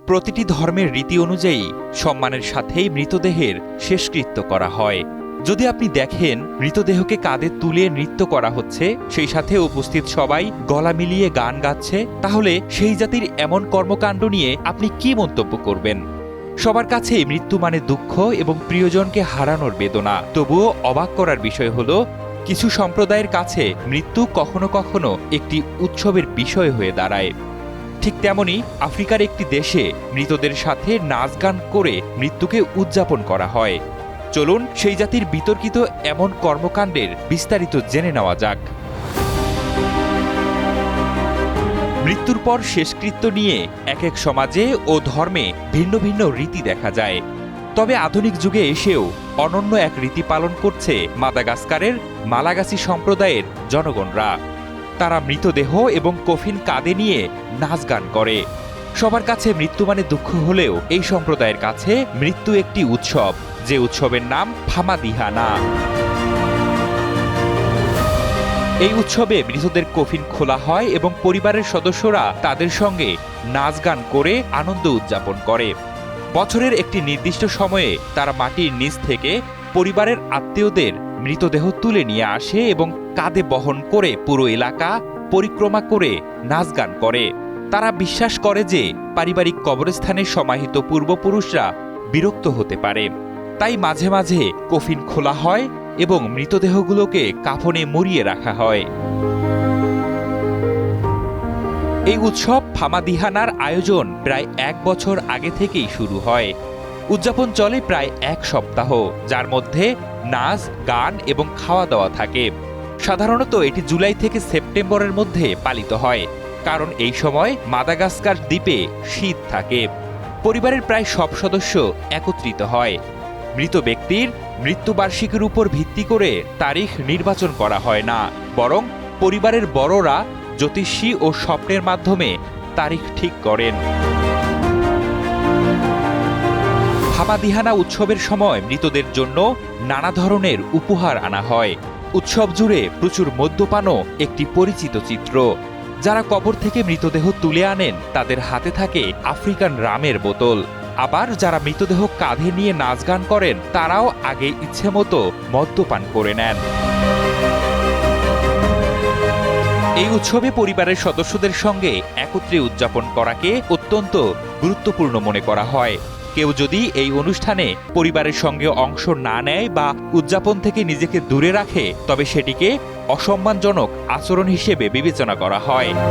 প্রতিটি ধর্মের রীতি অনুযায়ী সম্মানের সাথেই মৃতদেহের শেষকৃত্য করা হয়। যদি আপনি দেখেন মৃতদেহকে কাঁধে তুলে নৃত্য করা হচ্ছে, সেই সাথে উপস্থিত সবাই গলা মিলিয়ে গান গাচ্ছে, তাহলে সেই জাতির এমন কর্মকাণ্ড নিয়ে আপনি কি মন্তব্য করবেন? সবার কাছে মৃত্যু মানে দুঃখ এবং প্রিয়জনকে হারানোর বেদনা। তবুও অবাক করার বিষয় হলো, কিছু সম্প্রদায়ের কাছে মৃত্যু কখনো কখনো একটি উৎসবের বিষয় হয়ে দাঁড়ায়। ঠিক তেমনি আফ্রিকার একটি দেশে মৃতদের সাথে নাচ গান করে মৃত্যুকে উদযাপন করা হয়। চলুন সেই জাতির বিতর্কিত এমন কর্মকাণ্ডের বিস্তারিত জেনে নেওয়া যাক। মৃত্যুর পর শেষকৃত্য নিয়ে এক এক সমাজে ও ধর্মে ভিন্ন ভিন্ন রীতি দেখা যায়। তবে আধুনিক যুগে এসেও অনন্য এক রীতি পালন করছে মাদাগাস্কারের মালাগাসি সম্প্রদায়ের জনগণরা। তারা মৃতদেহ এবং কফিন কাঁধে নিয়ে নাচ গান করে। সবার কাছে মৃত্যু মানে দুঃখ হলেও এই সম্প্রদায়ের কাছে মৃত্যু একটি উৎসব, যে উৎসবের নাম ফামাদিহানা। এই উৎসবে মৃতদের কফিন খোলা হয় এবং পরিবারের সদস্যরা তাদের সঙ্গে নাচ গান করে আনন্দ উদযাপন করে। বছরের একটি নির্দিষ্ট সময়ে তারা মাটির নিচ থেকে পরিবারের আত্মীয়দের মৃতদেহ তুলে নিয়ে আসে এবং কাঁধে বহন করে পুরো এলাকা পরিক্রমা করে নাচ গান করে। তারা বিশ্বাস করে যে পারিবারিক কবরস্থানে সমাহিত পূর্বপুরুষরা বিরক্ত হতে পারে, তাই মাঝে মাঝে কফিন খোলা হয় এবং মৃতদেহগুলোকে কাফনে মুড়িয়ে রাখা হয়। এই উৎসব ফামাদিহানার আয়োজন প্রায় 1 বছর আগে থেকেই শুরু হয়। উদযাপন চলে প্রায় 1 সপ্তাহ, যার মধ্যে নাচ, গান এবং খাওয়া দাওয়া থাকে। সাধারণত এটি জুলাই থেকে সেপ্টেম্বরের মধ্যে পালিত হয়, কারণ এই সময় মাদাগাস্কার দ্বীপে শীত থাকে। পরিবারের প্রায় সব সদস্য একত্রিত হয়। মৃত ব্যক্তির মৃত্যুবার্ষিকীর উপর ভিত্তি করে তারিখ নির্বাচন করা হয় না, বরং পরিবারের বড়রা জ্যোতিষী ও স্বপ্নের মাধ্যমে তারিখ ঠিক করেন। ফামাদিহানা উৎসবের সময় মৃতদের জন্য নানা ধরনের উপহার আনা হয়। উৎসব জুড়ে প্রচুর মদ্যপানও একটি পরিচিত চিত্র। যারা কবর থেকে মৃতদেহ তুলে আনেন তাদের হাতে থাকে আফ্রিকান রামের বোতল। আবার যারা মৃতদেহ কাঁধে নিয়ে নাচ গান করেন তারাও আগে ইচ্ছে মতো মদ্যপান করে নেন। এই উৎসবে পরিবারের সদস্যদের সঙ্গে একত্রে উদযাপন করাকে অত্যন্ত গুরুত্বপূর্ণ মনে করা হয়। কেউ যদি এই অনুষ্ঠানে পরিবারের সঙ্গে অংশ না নেয় বা উদযাপন থেকে নিজেকে দূরে রাখে, তবে সেটিকে অসম্মানজনক আচরণ হিসেবে বিবেচনা করা হয়।